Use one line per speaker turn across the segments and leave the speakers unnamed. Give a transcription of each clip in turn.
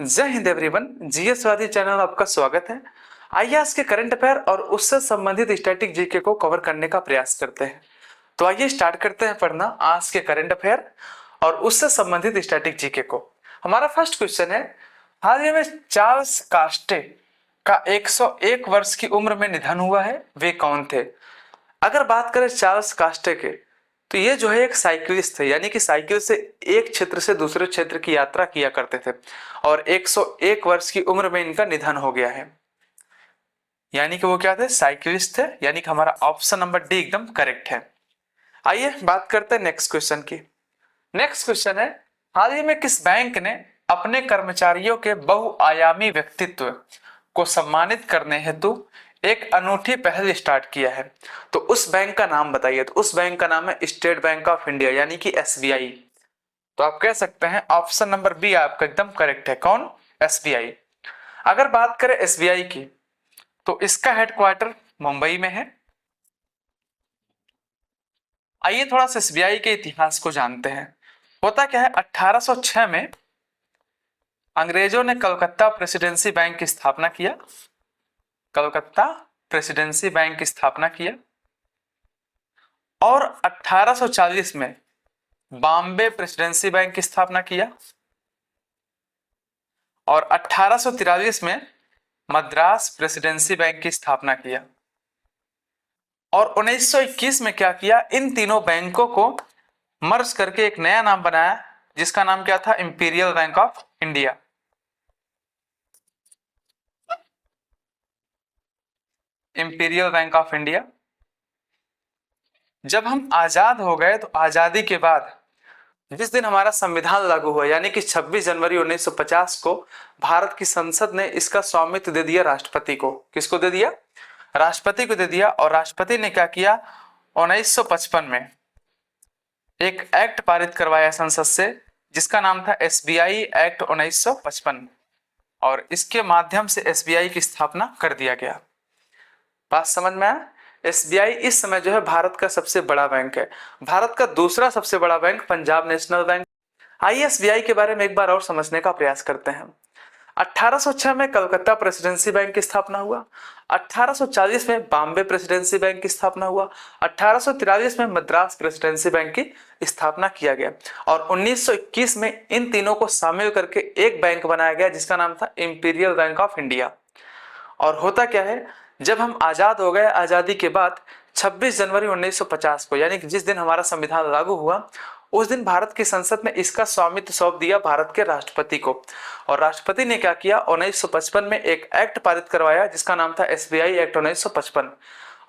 जय Hind everyone, जीएसवादी channel में आपका स्वागत है। आइए आज के करंट अफेयर और उससे संबंधित स्टैटिक जीके को कवर करने का प्रयास करते हैं। तो आइए स्टार्ट करते हैं पढ़ना आज के करंट अफेयर और उससे संबंधित स्टैटिक जीके को। हमारा फर्स्ट क्वेश्चन है, हाल ही में चार्ल्स कास्टे का 101 वर्ष की उम्र में निधन हुआ है, वे कौन थे? अगर बात करें चार्ल्स कास्टे के, तो ये जो है एक साइकिलिस्ट थे, यानी कि साइकिल से एक क्षेत्र से दूसरे क्षेत्र की यात्रा किया करते थे और 101 वर्ष की उम्र में इनका निधन हो गया है। यानी कि वो क्या थे? साइकिलिस्ट थे। यानी कि हमारा ऑप्शन नंबर डी एकदम करेक्ट है। आइए बात करते हैं नेक्स्ट क्वेश्चन की। नेक्स्ट क्वेश्चन है, हाल ही में किस बैंक ने अपने कर्मचारियों के बहुआयामी व्यक्तित्व को सम्मानित करने हेतु एक अनूठी पहल स्टार्ट किया है? तो उस बैंक का नाम बताइए। तो उस बैंक का नाम है स्टेट बैंक ऑफ इंडिया, यानी कि एसबीआई। तो आप कह सकते हैं ऑप्शन नंबर बी आपका एकदम करेक्ट है। कौन? एसबीआई। अगर बात करें एसबीआई की, तो इसका हेडक्वार्टर मुंबई में है। आइए थोड़ा सा एसबीआई के इतिहास को जानते हैं। होता क्या है, 1806 में अंग्रेजों ने कलकत्ता प्रेसिडेंसी बैंक की स्थापना किया। कलकत्ता प्रेसिडेंसी बैंक की स्थापना किया और 1840 में बॉम्बे प्रेसिडेंसी बैंक की स्थापना किया और 1843 में मद्रास प्रेसिडेंसी बैंक की स्थापना किया और 1921 में क्या किया, इन तीनों बैंकों को मर्ज करके एक नया नाम बनाया, जिसका नाम क्या था? Imperial bank of India. Imperial bank of India. जब हम आजाद हो गए, तो आजादी के बाद जिस दिन हमारा संविधान लागू हुआ, यानी कि 26 जनवरी 1950 को भारत की संसद ने इसका स्वामित्व दे दिया राष्ट्रपति को। किसको दे दिया? राष्ट्रपति को दे दिया। और राष्ट्रपति ने क्या किया, 1955 में एक एक्ट पारित करवाया संसद से, जिसका नाम था एसबीआई एक्ट 1955 और इसके माध्यम से एसबीआई की स्थापना कर दिया गया। बात समझ में आया? एसबीआई इस समय जो है भारत का सबसे बड़ा बैंक है। भारत का दूसरा सबसे बड़ा बैंक पंजाब नेशनल बैंक। आइए एसबीआई के बारे में एक बार और समझने का प्रयास करते हैं। 1806 में कलकत्ता प्रेसिडेंसी बैंक की स्थापना हुआ, 1840 में बॉम्बे प्रेसिडेंसी बैंक की स्थापना हुआ, 1843 में मद्रास प्रेसिडेंसी बैंक की स्थापना किया गया और 1921 में इन तीनों को शामिल करके एक बैंक बनाया गया, जिसका नाम था इंपीरियल बैंक ऑफ इंडिया। और होता क्या है, जब हम आजाद हो गए, आजादी के बाद 26 जनवरी 1950 को, यानी कि जिस दिन हमारा संविधान लागू हुआ, उस दिन भारत की संसद ने इसका स्वामित्व सौंप दिया भारत के राष्ट्रपति को। और राष्ट्रपति ने क्या किया, 1955 में एक एक्ट पारित करवाया, जिसका नाम था एसबीआई एक्ट 1955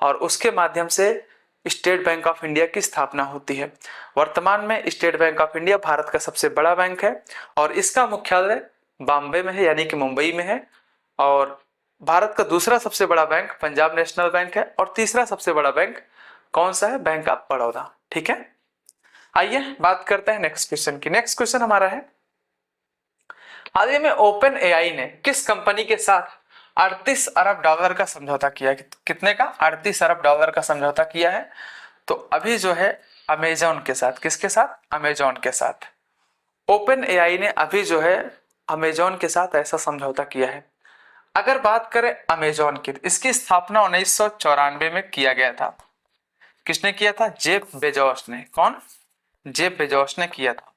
और उसके माध्यम से स्टेट बैंक ऑफ इंडिया की स्थापना होती है। वर्तमान में state bank of India Bharat का सबसे बड़ा बैंक है और इसका मुख्यालय बॉम्बे में है, यानी कि मुंबई में है। और भारत का दूसरा सबसे बड़ा बैंक पंजाब नेशनल बैंक है और तीसरा सबसे बड़ा बैंक कौन सा है? Bank of Baroda. ठीक है, आइए बात करते हैं नेक्स्ट क्वेश्चन की। नेक्स्ट क्वेश्चन हमारा है, हाल ही में ओपन एआई ने किस कंपनी के साथ 38 अरब डॉलर का समझौता किया? कितने का? 38 अरब डॉलर का समझौता किया है। तो अभी जो है अमेजॉन के साथ। किसके साथ? अमेजॉन के साथ। ओपन एआई ने अभी जो है अमेजॉन के साथ ऐसा समझौता किया है। अगर बात करें अमेजॉन की, इसकी स्थापना 1994 में किया गया था। किसने किया था? जेफ बेजोस ने। कौन? जेफ बेजोस ने किया था।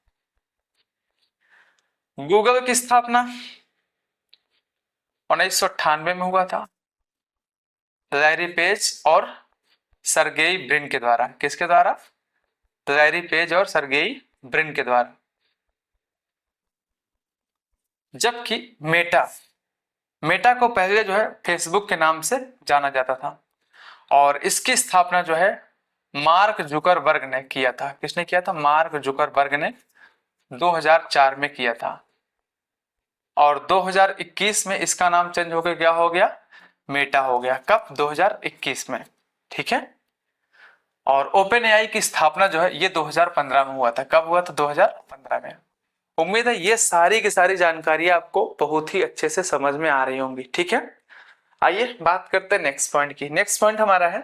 गूगल की स्थापना 1998 में हुआ था, लैरी पेज और सर्गेई ब्रिन के द्वारा। किसके द्वारा? लैरी पेज और सर्गेई ब्रिन के द्वारा। जबकि मेटा को पहले जो है फेसबुक के नाम से जाना जाता था और इसकी स्थापना जो है मार्क जुकरबर्ग ने किया था। किसने किया था? मार्क जुकरबर्ग ने 2004 में किया था और 2021 में इसका नाम चेंज होकर क्या हो गया? मेटा हो गया। कब? 2021 में। ठीक है, और ओपन एआई की स्थापना जो है ये 2015 में हुआ था। कब हुआ था? 2015 में। उम्मीद है ये सारी की सारी जानकारी आपको बहुत ही अच्छे से समझ में आ रही होंगी। ठीक है, आइए बात करते हैं नेक्स्ट पॉइंट की। नेक्स्ट पॉइंट हमारा है,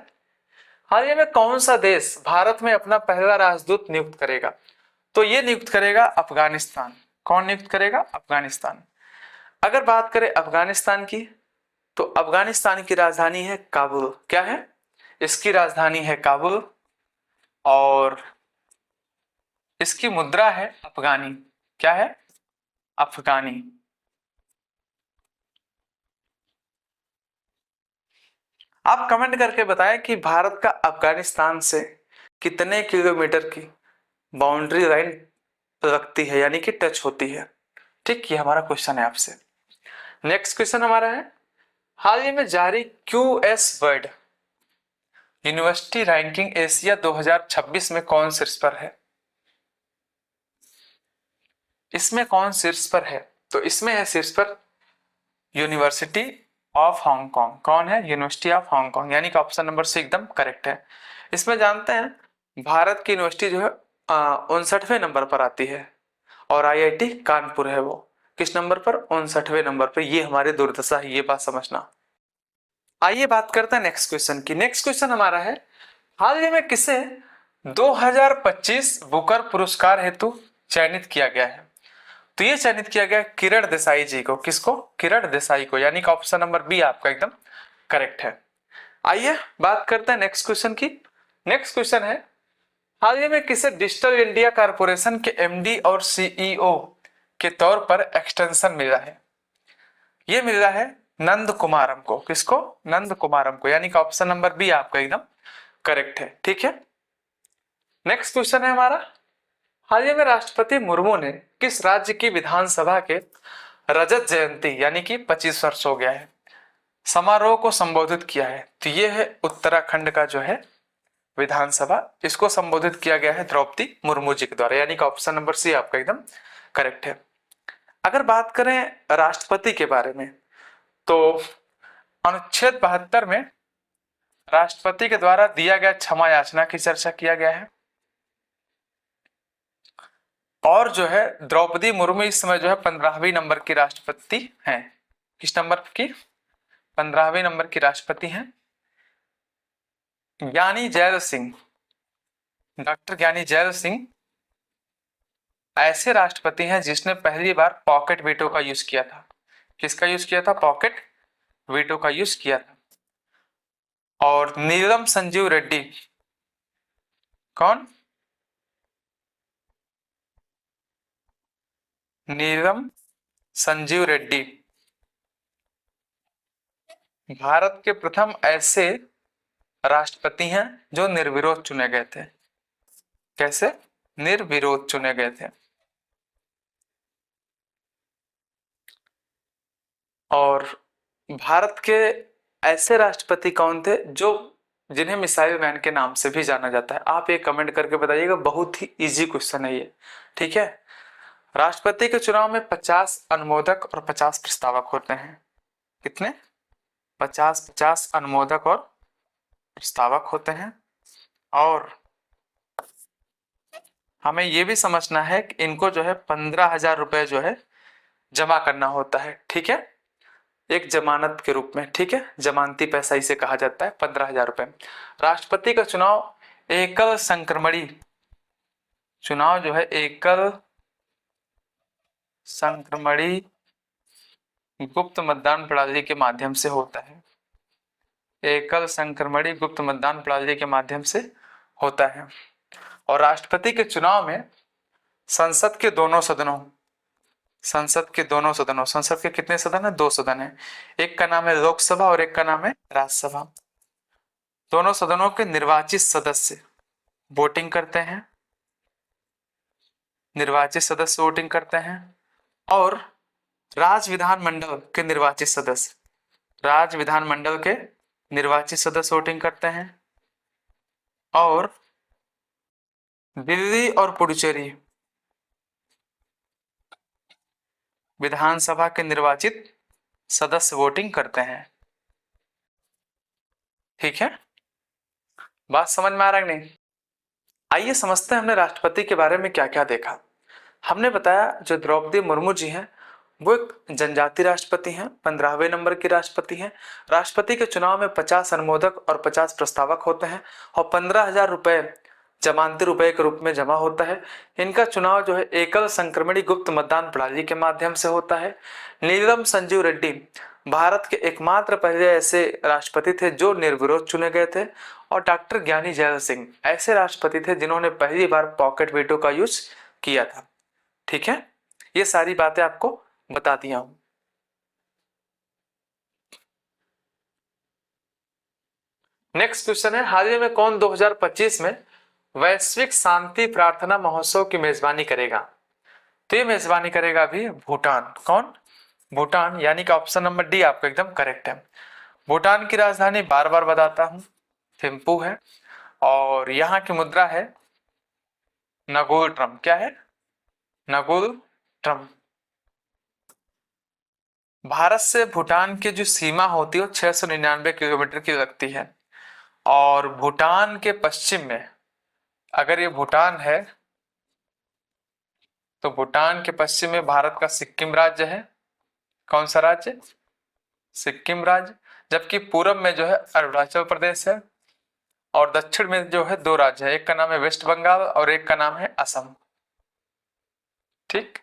हाल ही में कौन सा देश भारत में अपना पहला राजदूत नियुक्त करेगा? तो ये नियुक्त करेगा अफगानिस्तान। कौन नियुक्त करेगा? अफगानिस्तान। अगर बात करें अफगानिस्तान की, तो अफगानिस्तान की राजधानी है काबुल। क्या है? इसकी राजधानी है काबुल और इसकी मुद्रा है अफगानी। क्या है? अफगानी। आप कमेंट करके बताएं कि भारत का अफगानिस्तान से कितने किलोमीटर की बाउंड्री लाइन लगती है, यानी कि टच होती है। ठीक, ये हमारा क्वेश्चन है आपसे। नेक्स्ट क्वेश्चन हमारा है, हाल ही में जारी QS world university ranking Asia 2026 में कौन शीर्ष पर है? इसमें कौन शीर्ष पर है? तो इसमें है शीर्ष पर यूनिवर्सिटी ऑफ हांगकांग। कौन है? यूनिवर्सिटी ऑफ हांगकांग, यानी कि ऑप्शन नंबर सी एकदम करेक्ट है। इसमें जानते हैं भारत की यूनिवर्सिटी जो है 59वें नंबर पर आती है और आईआईटी कानपुर है वो किस नंबर पर? 59वें नंबर पर। ये हमारी दुर्दशा है, ये बात समझना। आइए बात करते हैं नेक्स्ट क्वेश्चन की। नेक्स्ट क्वेश्चन हमारा है, हाल ही में किसे 2025 बुकर पुरस्कार हेतु चयनित किया गया है? तो ये चयनित किया गया किरण देसाई जी को। किसको? किरण देसाई को, यानी कि ऑप्शन नंबर बी आपका एकदम करेक्ट है। आइए बात करते हैं नेक्स्ट क्वेश्चन की। नेक्स्ट क्वेश्चन है, हाल ही में किसे डिजिटल इंडिया कॉर्पोरेशन के एमडी और सीईओ के तौर पर एक्सटेंशन मिला है? ये मिल रहा है नंद कुमारम को। किसको? नंद कुमारम को, यानी कि ऑप्शन नंबर बी आपका एकदम करेक्ट है। ठीक है, नेक्स्ट क्वेश्चन है हमारा, हाल ही में राष्ट्रपति मुर्मू ने किस राज्य की विधानसभा के रजत जयंती यानी कि 25 वर्ष हो गया है समारोह को संबोधित किया है? तो ये है उत्तराखंड का जो है विधानसभा, इसको संबोधित किया गया है द्रौपदी मुर्मू जी के द्वारा, यानी कि ऑप्शन नंबर सी आपका एकदम करेक्ट है। अगर बात करें राष्ट्रपति के बारे में, तो अनुच्छेद 72 में राष्ट्रपति के द्वारा दिया गया क्षमा याचना की चर्चा किया गया है और जो है द्रौपदी मुर्मू इस समय जो है 15वीं नंबर की राष्ट्रपति हैं। किस नंबर की? 15वीं नंबर की राष्ट्रपति हैं। ज्ञानी जैल सिंह, डॉक्टर ज्ञानी जैल सिंह ऐसे राष्ट्रपति हैं जिसने पहली बार पॉकेट वीटो का यूज किया था। किसका यूज किया था? पॉकेट वीटो का यूज किया था। और नीलम संजीव रेड्डी, कौन? नीलम संजीव रेड्डी भारत के प्रथम ऐसे राष्ट्रपति हैं जो निर्विरोध चुने गए थे। कैसे? निर्विरोध चुने गए थे। और भारत के ऐसे राष्ट्रपति कौन थे जो जिन्हें मिसाइल मैन के नाम से भी जाना जाता है? आप ये कमेंट करके बताइएगा, बहुत ही इजी क्वेश्चन है ये। ठीक है, राष्ट्रपति के चुनाव में 50 अनुमोदक और 50 प्रस्तावक होते हैं। कितने? 50 अनुमोदक और प्रस्तावक होते हैं। और हमें यह भी समझना है कि इनको जो है 15,000 रुपए जो है जमा करना होता है। ठीक है, एक जमानत के रूप में। ठीक है, जमानती पैसा इसे कहा जाता है, 15,000 रुपए। राष्ट्रपति का चुनाव एकल संक्रमणी चुनाव जो है एकल संक्रमणी गुप्त मतदान प्रणाली के माध्यम से होता है। एकल संक्रमणी गुप्त मतदान प्रणाली के माध्यम से होता है। और राष्ट्रपति के चुनाव में संसद के दोनों सदनों संसद के कितने सदन है? 2 सदन है। एक का नाम है लोकसभा और एक का नाम है राज्यसभा। दोनों सदनों के निर्वाचित सदस्य वोटिंग करते हैं, और राज्य विधानमंडल के निर्वाचित सदस्य वोटिंग करते हैं। और दिल्ली और पुडुचेरी विधानसभा के निर्वाचित सदस्य वोटिंग करते हैं। ठीक है, बात समझ में आ रहा है नहीं? आइए समझते हैं हमने राष्ट्रपति के बारे में क्या क्या देखा। हमने बताया जो द्रौपदी मुर्मू जी हैं वो एक जनजाति राष्ट्रपति हैं, 15वें नंबर की राष्ट्रपति हैं। राष्ट्रपति के चुनाव में 50 अनुमोदक और 50 प्रस्तावक होते हैं और 15,000 रुपए जमानती रुपए के रूप में जमा होता है। इनका चुनाव जो है एकल संक्रमणी गुप्त मतदान प्रणाली के माध्यम से होता है। नीलम संजीव रेड्डी भारत के एकमात्र पहले ऐसे राष्ट्रपति थे जो निर्विरोध चुने गए थे। और डॉक्टर ज्ञानी जैल सिंह ऐसे राष्ट्रपति थे जिन्होंने पहली बार पॉकेट वीटो का यूज किया था। ठीक है, ये सारी बातें आपको बता दिया हूं। नेक्स्ट क्वेश्चन है, हाल ही में कौन 2025 में वैश्विक शांति प्रार्थना महोत्सव की मेजबानी करेगा? तो ये मेजबानी करेगा अभी भूटान। कौन? भूटान, यानी कि ऑप्शन नंबर डी आपका एकदम करेक्ट है। भूटान की राजधानी बार बार बताता हूं, थिम्पू है। और यहाँ की मुद्रा है नगोल ट्रम। क्या है? नगोल ट्रम। भारत से भूटान की जो सीमा होती है वो 699 किलोमीटर की लगती है। और भूटान के पश्चिम में, अगर ये भूटान है तो भूटान के पश्चिम में भारत का सिक्किम राज्य है। कौन सा राज्य? सिक्किम राज्य। जबकि पूरब में जो है अरुणाचल प्रदेश है। और दक्षिण में जो है दो राज्य है, एक का नाम है वेस्ट बंगाल और एक का नाम है असम। ठीक,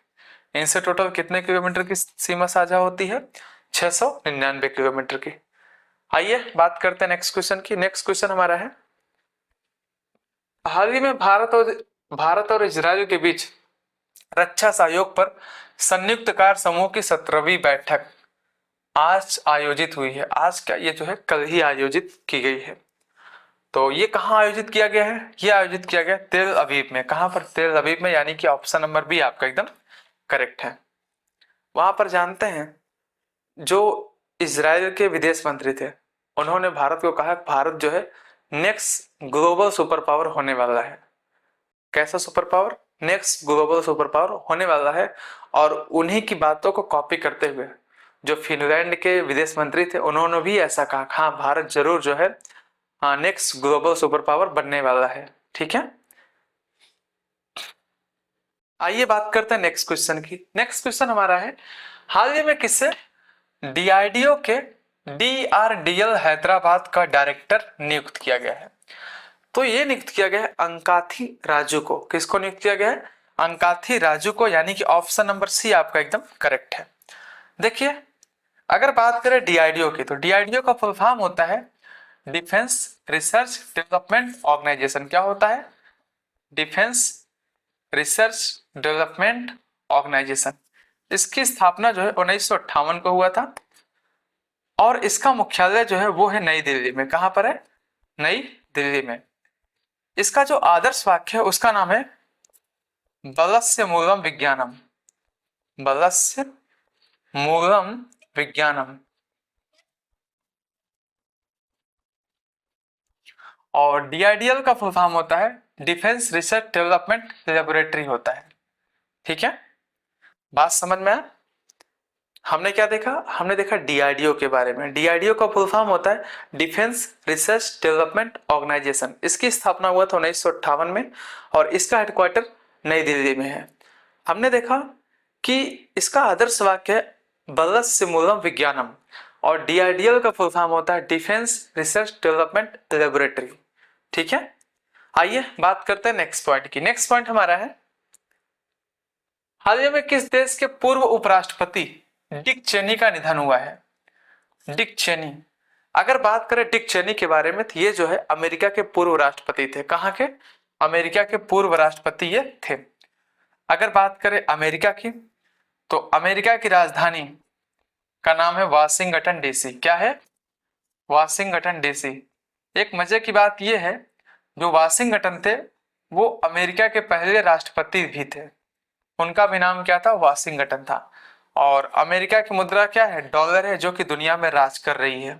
इनसे टोटल कितने किलोमीटर की सीमा साझा होती है? 699 किलोमीटर की। आइए बात करते हैं नेक्स्ट क्वेश्चन की। नेक्स्ट क्वेश्चन हमारा है, हाल ही में भारत और इजराइल के बीच रक्षा सहयोग पर संयुक्त कार्य समूह की 17वीं बैठक आज आयोजित हुई है। आज क्या, ये जो है कल ही आयोजित की गई है। तो ये कहाँ आयोजित किया गया है? ये आयोजित किया गया तेल अवीव में। कहाँ पर? तेल अवीव में, यानी कि ऑप्शन नंबर बी आपका एकदम करेक्ट है। वहां पर जानते हैं जो इजराइल के विदेश मंत्री थे उन्होंने भारत को कहा भारत जो है नेक्स्ट ग्लोबल सुपर पावर होने वाला है। कैसा super power? Next global super power होने वाला है। और उन्हीं की बातों को कॉपी करते हुए जो फिनलैंड के विदेश मंत्री थे उन्होंने भी ऐसा कहा, हाँ भारत जरूर जो है नेक्स्ट ग्लोबल सुपर पावर बनने वाला है। ठीक है, आइए बात करते हैं नेक्स्ट क्वेश्चन की। नेक्स्ट क्वेश्चन हमारा है, हाल ही में किसे डीआरडीओ के डीआरडीएल हैदराबाद का डायरेक्टर नियुक्त किया गया है? तो ये नियुक्त किया गया है अंकाथी राजू को। किसको नियुक्त किया गया है? अंकाथी राजू को, यानी कि ऑप्शन नंबर सी आपका एकदम करेक्ट है। देखिए, अगर बात करें डीआरडीओ की तो डीआरडीओ का फुल फॉर्म होता है डिफेंस रिसर्च डेवलपमेंट ऑर्गेनाइजेशन। क्या होता है? Defence research development organisation. इसकी स्थापना जो है 1958 को हुआ था। और इसका मुख्यालय जो है वो है नई दिल्ली में। कहां पर है? नई दिल्ली में। इसका जो आदर्श वाक्य है उसका नाम है बलस्य मूलम विज्ञानम। बलस्य मूलम विज्ञानम। और डीआरडीएल का फुल फॉर्म होता है डिफेंस रिसर्च डेवलपमेंट लेबोरेटरी होता है। ठीक है, बात समझ में आया? हमने क्या देखा? हमने देखा डीआरडीओ के बारे में। डीआरडीओ का फुल फॉर्म होता है डिफेंस रिसर्च डेवलपमेंट ऑर्गेनाइजेशन। इसकी स्थापना हुआ था 1958 में और इसका हेडक्वार्टर नई दिल्ली में है। हमने देखा कि इसका आदर्श वाक्य है बलस्य मूलम विज्ञानम। और डीआरडीएल का फुल फॉर्म होता है डिफेंस रिसर्च डेवलपमेंट लेबोरेटरी। ठीक है, आइए बात करते हैं नेक्स्ट पॉइंट की। नेक्स्ट पॉइंट हमारा है, हाल ही में किस देश के पूर्व उपराष्ट्रपति डिक चेनी का निधन हुआ है? डिक चेनी, अगर बात करें डिक चेनी के बारे में तो ये जो है अमेरिका के पूर्व राष्ट्रपति थे। कहाँ के? अमेरिका के पूर्व राष्ट्रपति ये थे। अगर बात करें अमेरिका की तो अमेरिका की राजधानी का नाम है वाशिंगटन डीसी। क्या है? Washington DC. एक मजे की बात यह है, जो वाशिंगटन थे वो अमेरिका के पहले राष्ट्रपति भी थे। उनका भी नाम क्या था? वाशिंगटन था। और अमेरिका की मुद्रा क्या है? डॉलर है, जो कि दुनिया में राज कर रही है।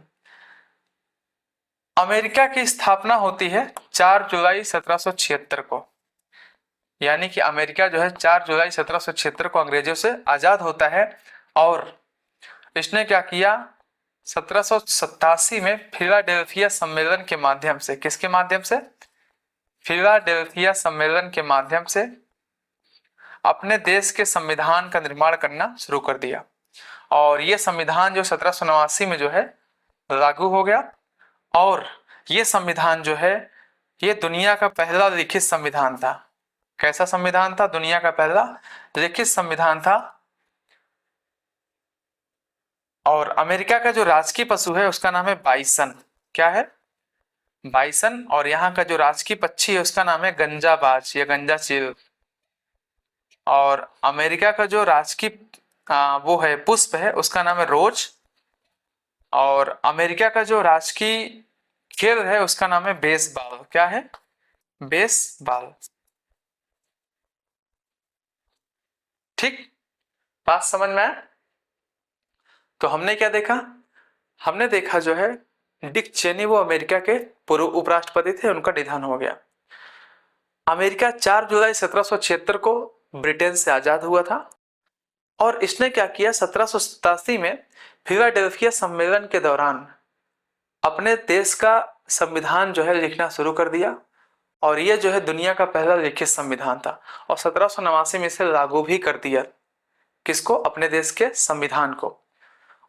अमेरिका की स्थापना होती है 4 जुलाई 1776 को, यानी कि अमेरिका जो है 4 जुलाई 1776 को अंग्रेजों से आजाद होता है। और इसने क्या किया? 1787 में फिलाडेल्फिया सम्मेलन के माध्यम से, किसके माध्यम से? फिलाडेल्फिया सम्मेलन के माध्यम से अपने देश के संविधान का निर्माण करना शुरू कर दिया। और यह संविधान जो 1789 में जो है लागू हो गया। और ये संविधान जो है ये दुनिया का पहला लिखित संविधान था। कैसा संविधान था? दुनिया का पहला लिखित संविधान था। और अमेरिका का जो राजकीय पशु है उसका नाम है बाइसन। क्या है? बाइसन। और यहाँ का जो राजकीय पक्षी है उसका नाम है गंजाबाज या गंजा चील। और अमेरिका का जो राजकीय वो है पुष्प है उसका नाम है रोज। और अमेरिका का जो राजकीय खेल है उसका नाम है बेसबॉल। क्या है? बेसबॉल। ठीक, बात समझ में आया? तो हमने क्या देखा? हमने देखा जो है डिक चेनी वो अमेरिका के पूर्व उपराष्ट्रपति थे, उनका निधन हो गया। अमेरिका 4 जुलाई 1776 को ब्रिटेन से आजाद हुआ था। और इसने क्या किया, 1787 में फिलाडेल्फिया सम्मेलन के दौरान अपने देश का संविधान जो है लिखना शुरू कर दिया। और ये जो है दुनिया का पहला लिखित संविधान था। और 1789 में इसे लागू भी कर दिया। किसको? अपने देश के संविधान को।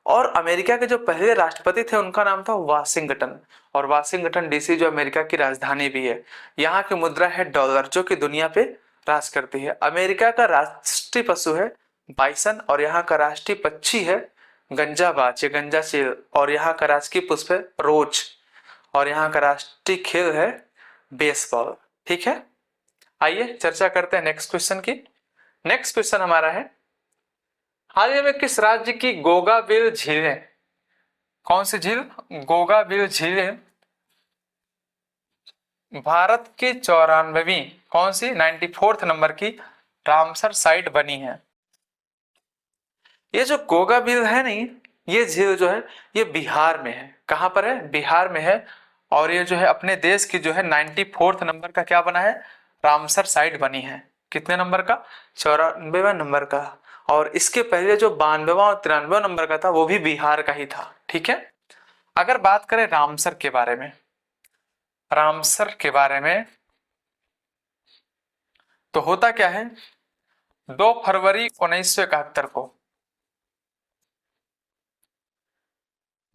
और अमेरिका के जो पहले राष्ट्रपति थे उनका नाम था वाशिंगटन। और वाशिंगटन डीसी जो अमेरिका की राजधानी भी है। यहाँ की मुद्रा है डॉलर, जो कि दुनिया पे राज करती है। अमेरिका का राष्ट्रीय पशु है बाइसन। और यहाँ का राष्ट्रीय पक्षी है गंजाबाज या गंजा चील। और यहाँ का राजकीय पुष्प है रोज। और यहाँ का राष्ट्रीय खेल है बेसबॉल। ठीक है, आइए चर्चा करते हैं नेक्स्ट क्वेश्चन की। नेक्स्ट क्वेश्चन हमारा है, हाल ही में किस राज्य की गोगाबिल झीलें, कौन सी झील? गोगाबिल झीलें भारत की 94वीं कौन सी 94th नंबर की रामसर साइट बनी है। ये जो गोगाबिल है नहीं, ये झील जो है ये बिहार में है। कहां पर है? बिहार में है। और ये जो है अपने देश की जो है 94th नंबर का क्या बना है? रामसर साइट बनी है। कितने नंबर का? 94वें नंबर का। और इसके पहले जो 92वां और 93वां नंबर का था वो भी बिहार का ही था। ठीक है, अगर बात करें रामसर के बारे में, रामसर के बारे में तो होता क्या है, 2 फरवरी 1971 को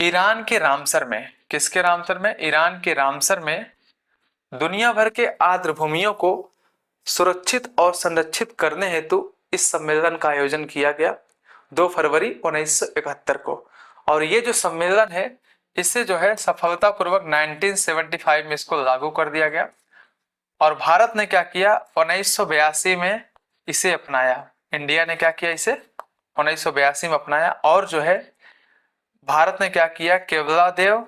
ईरान के रामसर में, किसके रामसर में? ईरान के रामसर में दुनिया भर के आर्द्र भूमियों को सुरक्षित और संरक्षित करने हेतु इस सम्मेलन का आयोजन किया गया 2 फरवरी 1971 को। और ये जो सम्मेलन है इससे जो है सफलतापूर्वक 1975 में इसको लागू कर दिया गया। और भारत ने क्या किया, 1982 में इसे अपनाया। इंडिया ने क्या किया, इसे 1982 में अपनाया। और जो है भारत ने क्या किया, केवलादेव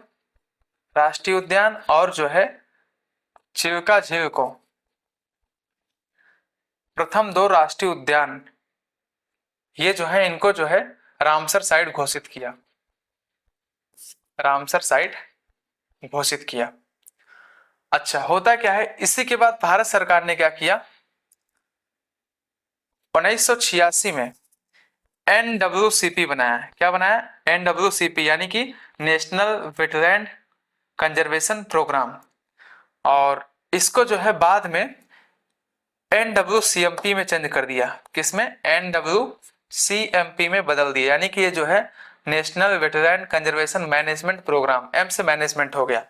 राष्ट्रीय उद्यान और जो है चिल्का झील को प्रथम 2 राष्ट्रीय उद्यान, ये जो है इनको जो है रामसर साइट घोषित किया। रामसर साइट घोषित किया। अच्छा, होता क्या है, इसी के बाद भारत सरकार ने क्या किया, 1986 में NWCP बनाया। क्या बनाया? NWCP यानी कि नेशनल वेटलैंड कंजर्वेशन प्रोग्राम। और इसको जो है बाद में NWCMP में चेंज कर दिया। किसमें? NWCMP में बदल दिया। यानी कि ये जो है national wetland conservation management programme, M से मैनेजमेंट हो गया।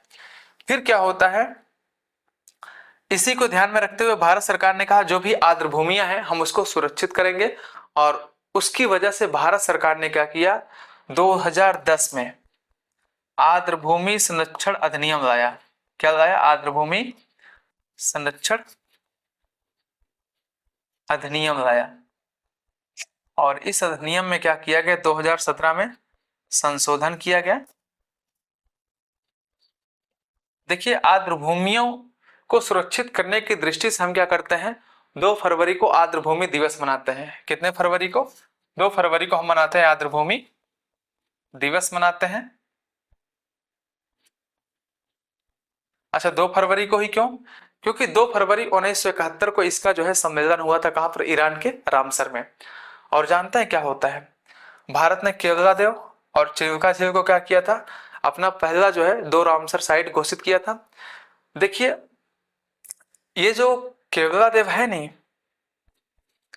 फिर क्या होता है, इसी को ध्यान में रखते हुए भारत सरकार ने कहा जो भी आर्द्र भूमियां हैं हम उसको सुरक्षित करेंगे। और उसकी वजह से भारत सरकार ने क्या किया, 2010 में आर्द्र भूमि संरक्षण अधिनियम लाया। क्या लाया? आर्द्र भूमि संरक्षण अधिनियम लाया। और इस अधिनियम में क्या किया गया, 2017 में संशोधन किया गया। देखिए, आर्द्र भूमियों को सुरक्षित करने की दृष्टि से हम क्या करते हैं, 2 फरवरी को आर्द्र भूमि दिवस मनाते हैं। कितने फरवरी को? 2 फरवरी को हम मनाते हैं आर्द्र भूमि दिवस मनाते हैं। अच्छा, 2 फरवरी को ही क्यों? क्योंकि 2 फरवरी 1971 को इसका जो है सम्मेलन हुआ था। कहां पर? ईरान के रामसर में। और जानते हैं क्या होता है, भारत ने केवलादेव और चिल्का झील को क्या किया था, अपना पहला जो है 2 रामसर साइट घोषित किया था। देखिए, ये जो केवलादेव है नहीं,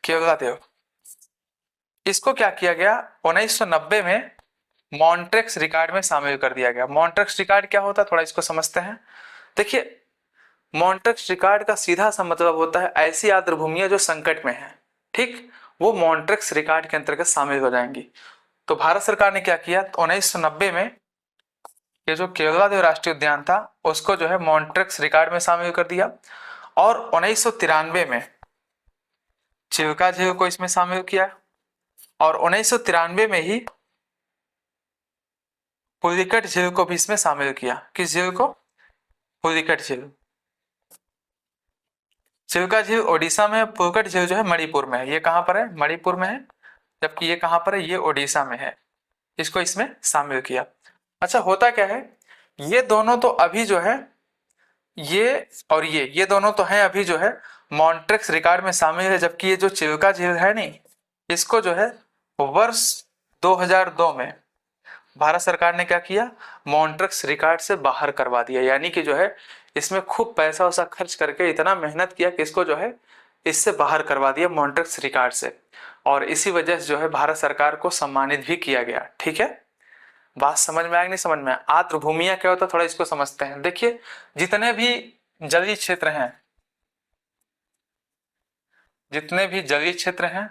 केवलादेव, इसको क्या किया गया, 1990 में मॉन्ट्रेक्स रिकॉर्ड में शामिल कर दिया गया। मॉन्ट्रेक्स रिकॉर्ड क्या होता है, थोड़ा इसको समझते हैं। देखिए, मॉन्ट्रेक्स रिकॉर्ड का सीधा सा मतलब होता है ऐसी आर्द्र भूमियां जो संकट में है, ठीक, वो मॉन्ट्रेक्स रिकॉर्ड के अंतर्गत शामिल हो जाएंगी। तो भारत सरकार ने क्या किया, 1990 में ये जो केवलादेव राष्ट्रीय उद्यान था उसको जो है मॉन्ट्रेक्स रिकॉर्ड में शामिल कर दिया, और 1993 में चिल्का झील को इसमें शामिल किया, और 1993 में ही पुलिकट झील को भी इसमें शामिल किया। किस झील को? पुलिकट झील। चिल्का झील ओडिशा में है, पुलिकट झील जो है मणिपुर में है। ये कहां पर है? मणिपुर में है, जबकि ये कहां पर है? ये ओडिशा में है। इसको इसमें शामिल किया। अच्छा, होता क्या है, ये दोनों तो अभी जो है, ये और ये दोनों तो हैं अभी जो है मॉन्ट्रेक्स रिकॉर्ड में शामिल है, जबकि ये जो चिल्का झील है नहीं, इसको जो है वर्ष 2002 में भारत सरकार ने क्या किया, मॉन्ट्रेक्स रिकॉर्ड से बाहर करवा दिया। यानी कि जो है इसमें खूब पैसा वैसा खर्च करके इतना मेहनत किया कि इसको जो है इससे बाहर करवा दिया मॉन्ट्रेक्स रिकॉर्ड से, और इसी वजह से जो है भारत सरकार को सम्मानित भी किया गया। ठीक है, बात समझ में आया? नहीं समझ में आया? आर्द्र भूमियां क्या होता है, थोड़ा इसको समझते हैं। देखिए, जितने भी जलीय क्षेत्र हैं, जितने भी जलीय क्षेत्र हैं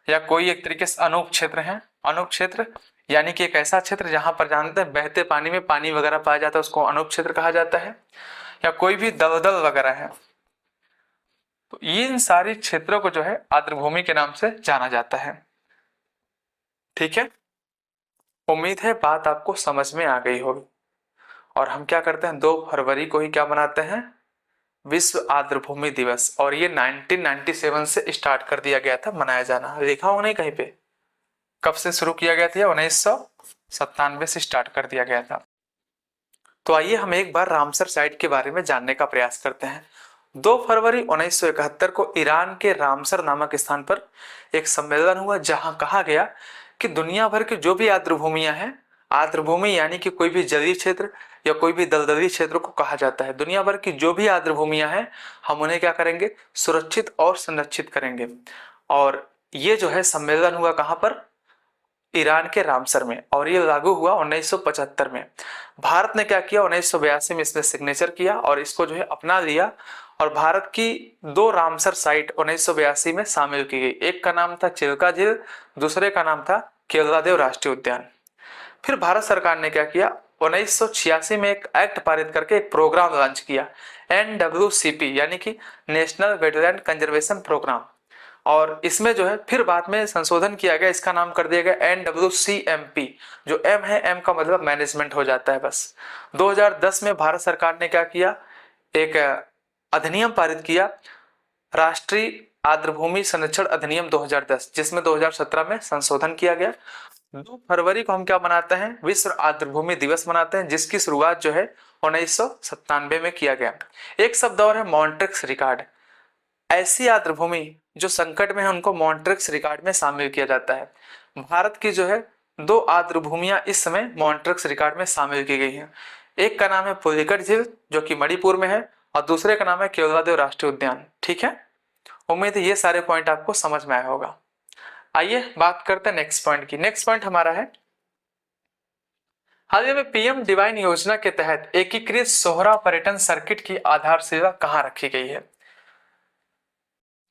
या कोई एक तरीके से अनूप क्षेत्र है, अनूप क्षेत्र यानी कि एक ऐसा क्षेत्र जहां पर जानते हैं बहते पानी में पानी वगैरह पाया जाता है, उसको अनूप क्षेत्र कहा जाता है, या कोई भी दलदल वगैरह है, तो इन सारे क्षेत्रों को जो है आर्द्र भूमि के नाम से जाना जाता है। ठीक है, उम्मीद है बात आपको समझ में आ गई होगी। और हम क्या करते हैं, 2 फरवरी को ही क्या मनाते हैं, विश्व आर्द्र भूमि दिवस, और ये 1997 से स्टार्ट कर दिया गया था मनाया जाना। देखा हो नहीं कहीं पे, कब से शुरू किया गया था? 1997 से स्टार्ट कर दिया गया था। तो आइए हम एक बार रामसर साइट के बारे में जानने का प्रयास करते हैं। 2 फरवरी 1971 को ईरान के रामसर नामक स्थान पर एक सम्मेलन हुआ, जहां कहा गया कि दुनिया भर की जो भी आर्द्र भूमियां हैं, आर्द्र भूमि यानी कि कोई भी जलीय क्षेत्र या कोई भी दलदली क्षेत्र को कहा जाता है, दुनिया भर की जो भी आर्द्र भूमियां हैं हम उन्हें क्या करेंगे, सुरक्षित और संरक्षित करेंगे। और ये जो है सम्मेलन हुआ कहां पर? ईरान के रामसर में, और ये लागू हुआ 1975 में। भारत ने क्या किया, 1982 में इसमें सिग्नेचर किया और इसको जो है अपना लिया, और भारत की 2 रामसर साइट 1982 में शामिल की गई। एक का नाम था चिल्का झील, दूसरे का नाम था केवलादेव राष्ट्रीय उद्यान। फिर भारत सरकार ने क्या किया, 1986 में एक एक्ट पारित करके एक प्रोग्राम लॉन्च किया, NWCP यानी कि नेशनल वेटलैंड कंजर्वेशन प्रोग्राम, और इसमें जो है फिर बाद में संशोधन किया गया, इसका नाम कर दिया गया NWCMP। जो M है, M का मतलब मैनेजमेंट हो जाता है बस। 2010 में भारत सरकार ने क्या किया, एक अधिनियम पारित किया, राष्ट्रीय आर्द्र भूमि संरक्षण अधिनियम 2010, जिसमें 2017 में संशोधन किया गया। 2 फरवरी को हम क्या मनाते हैं, विश्व आर्द्र भूमि दिवस मनाते हैं, जिसकी शुरुआत जो है 1997 में किया गया। एक शब्द और है, मॉन्ट्रेक्स रिकॉर्ड। ऐसी आर्द्र भूमि जो संकट में है उनको मॉन्ट्रेक्स रिकॉर्ड में शामिल किया जाता है। भारत की जो है 2 आर्द्र भूमियां इस समय मॉन्ट्रेक्स रिकॉर्ड में शामिल की गई हैं। एक का नाम है पुलिकट झील जो कि मणिपुर में है, और दूसरे का नाम है केवलादेव राष्ट्रीय उद्यान। ठीक है, उम्मीद है ये सारे पॉइंट आपको समझ में आया होगा। आइए बात करते हैं नेक्स्ट पॉइंट की। नेक्स्ट पॉइंट हमारा है, हाल ही में पीएम डिवाइन योजना के तहत एकीकृत सोहरा पर्यटन सर्किट की आधारशिला कहां रखी गई है?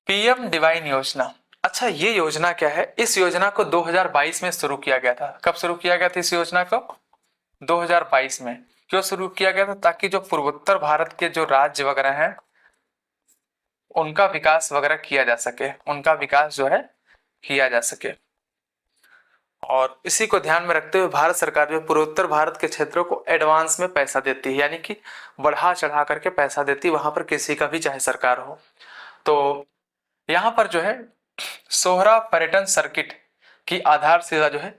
पीएम डिवाइन योजना, अच्छा ये योजना क्या है? इस योजना को 2022 में शुरू किया गया था। कब शुरू किया गया था इस योजना को? 2022 में। क्यों शुरू किया गया था? ताकि जो पूर्वोत्तर भारत के जो राज्य वगैरह हैं उनका विकास वगैरह किया जा सके, उनका विकास जो है किया जा सके। और इसी को ध्यान में रखते हुए भारत सरकार जो पूर्वोत्तर भारत के क्षेत्रों को एडवांस में पैसा देती है, यानी कि बढ़ा चढ़ा करके पैसा देती है, वहां पर किसी का भी चाहे सरकार हो। तो यहाँ पर जो है सोहरा पर्यटन सर्किट की आधारशिला जो है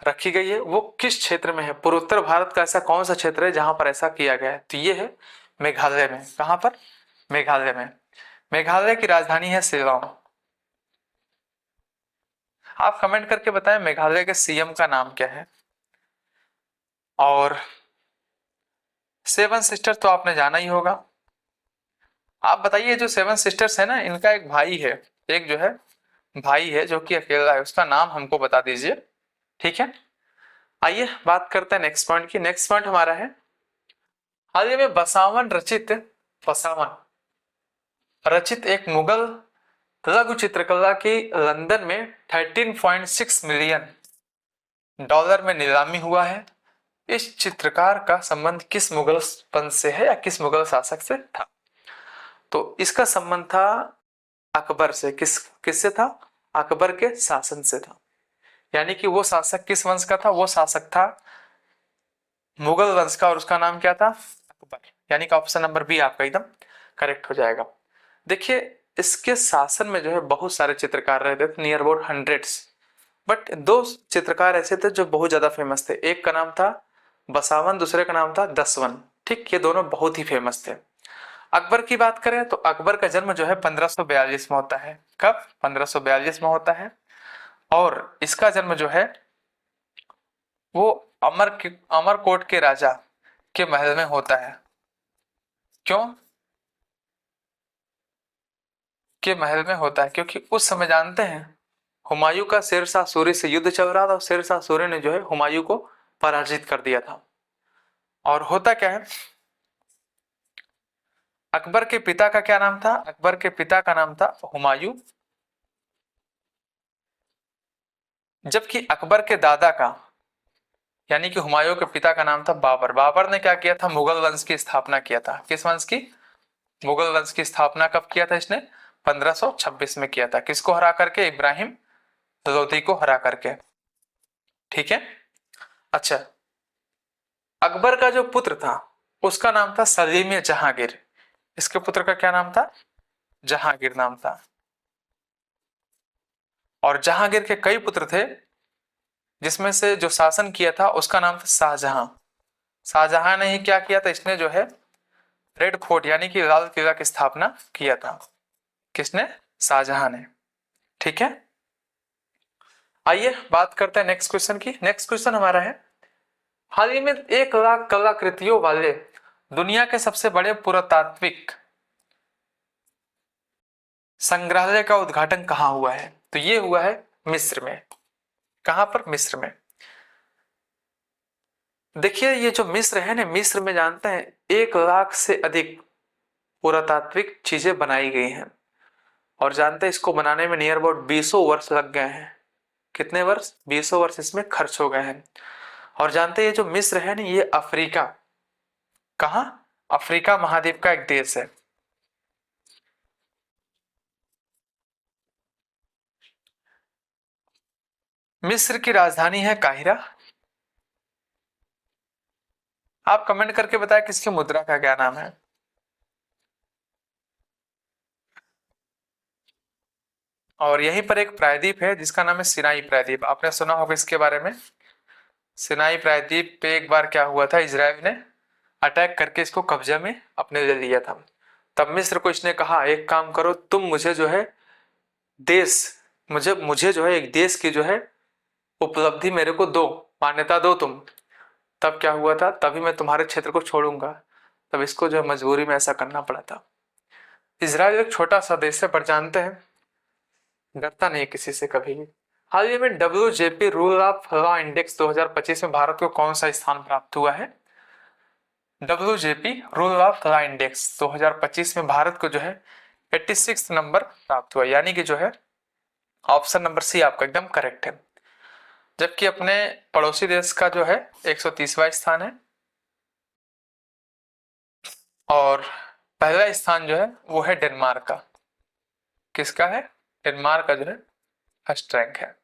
रखी गई है, वो किस क्षेत्र में है? पूर्वोत्तर भारत का ऐसा कौन सा क्षेत्र है जहां पर ऐसा किया गया है? तो ये है मेघालय में। कहां पर? मेघालय में। मेघालय की राजधानी है शिलांग। आप कमेंट करके बताएं मेघालय के सीएम का नाम क्या है। और 7 सिस्टर तो आपने जाना ही होगा। आप बताइए, जो 7 सिस्टर्स है ना, इनका एक भाई है, एक जो है भाई है जो कि अकेला है, उसका नाम हमको बता दीजिए। ठीक है, आइए बात करते हैं नेक्स्ट पॉइंट की। नेक्स्ट पॉइंट हमारा है, हाल ही में बसावन रचित एक मुगल लघु चित्रकला की लंदन में 13.6 मिलियन डॉलर में नीलामी हुआ है। इस चित्रकार का संबंध किस मुगल वंश से है या किस मुगल शासक से था? तो इसका संबंध था अकबर से। किससे था? अकबर के शासन से था। यानी कि वो शासक किस वंश का था? वो शासक था मुगल वंश का और उसका नाम क्या था? अकबर। यानी कि ऑप्शन नंबर बी आपका एकदम करेक्ट हो जाएगा। देखिए इसके शासन में जो है बहुत सारे चित्रकार रहते थे, नियर अबाउट हंड्रेड्स, बट दो चित्रकार ऐसे थे जो बहुत ज्यादा फेमस थे। एक का नाम था बसावन, दूसरे का नाम था दसवन। ठीक, ये दोनों बहुत ही फेमस थे। अकबर की बात करें तो अकबर का जन्म जो है 1542 में होता है। कब? 1542 में होता है। और इसका जन्म जो है वो अमरकोट के राजा के महल में होता है। क्यों के महल में होता है? क्योंकि उस समय जानते हैं हुमायूं का शेरशाह सूरी से युद्ध चल रहा था और शेरशाह सूरी ने जो है हुमायूं को पराजित कर दिया था। और होता क्या है, अकबर के पिता का क्या नाम था? अकबर के पिता का नाम था हुमायूं, जबकि अकबर के दादा का यानी कि हुमायूं के पिता का नाम था बाबर। बाबर ने क्या किया था? मुगल वंश की स्थापना किया था। किस वंश की? मुगल वंश की स्थापना कब किया था इसने? 1526 में किया था। किसको हरा करके? इब्राहिम लोधी को हरा करके। ठीक है। अच्छा, अकबर का जो पुत्र था उसका नाम था सलीम जहांगीर। इसके पुत्र का क्या नाम था? जहांगीर नाम था। और जहांगीर के कई पुत्र थे, जिसमें से जो शासन किया था उसका नाम था शाहजहां। शाहजहां ने ही क्या किया था? इसने जो है रेड फोर्ट यानी कि लाल किला की स्थापना किया था। किसने? शाहजहां ने। ठीक है। आइए बात करते हैं नेक्स्ट क्वेश्चन की। नेक्स्ट क्वेश्चन हमारा है, हाल ही में 1 लाख कलाकृतियों वाले दुनिया के सबसे बड़े पुरातात्विक संग्रहालय का उद्घाटन कहाँ हुआ है? तो ये हुआ है मिस्र में। कहां पर? मिस्र में। देखिए ये जो मिस्र है ना, मिस्र में जानते हैं 1 लाख से अधिक पुरातात्विक चीजें बनाई गई हैं। और जानते हैं इसको बनाने में नियर अबाउट 20 वर्ष लग गए हैं। कितने वर्ष? 20 वर्ष इसमें खर्च हो गए हैं। और जानते हैं ये जो मिस्र है ना, ये अफ्रीका, कहाँ? अफ्रीका महाद्वीप का एक देश है। मिस्र की राजधानी है काहिरा। आप कमेंट करके बताएं किसकी मुद्रा का क्या नाम है। और यहीं पर एक प्रायद्वीप है जिसका नाम है सिनाई प्रायद्वीप। आपने सुना होगा इसके बारे में। सिनाई प्रायद्वीप पे एक बार क्या हुआ था, इजराइल ने अटैक करके इसको कब्जे में अपने ले लिया था। तब मिस्र को इसने कहा एक काम करो, तुम मुझे जो है देश मुझे मुझे जो है एक देश की जो है उपलब्धि मेरे को दो, मान्यता दो तुम। तब क्या हुआ था? तभी मैं तुम्हारे क्षेत्र को छोड़ूंगा। तब इसको जो है मजबूरी में ऐसा करना पड़ा था। इजराइल एक छोटा सा देश है पर जानते हैं डरता नहीं किसी से कभी भी। हाल ही में WJP rule of law index 2025 में भारत को कौन सा स्थान प्राप्त हुआ है? WJP rule of law index 2025 में भारत को जो है 86 नंबर प्राप्त हुआ। यानी कि जो है ऑप्शन नंबर सी आपका एकदम करेक्ट है। जबकि अपने पड़ोसी देश का जो है 130वां स्थान है। और पहला स्थान जो है वो है डेनमार्क का। किसका है? डेनमार्क का जो है फर्स्ट रैंक है।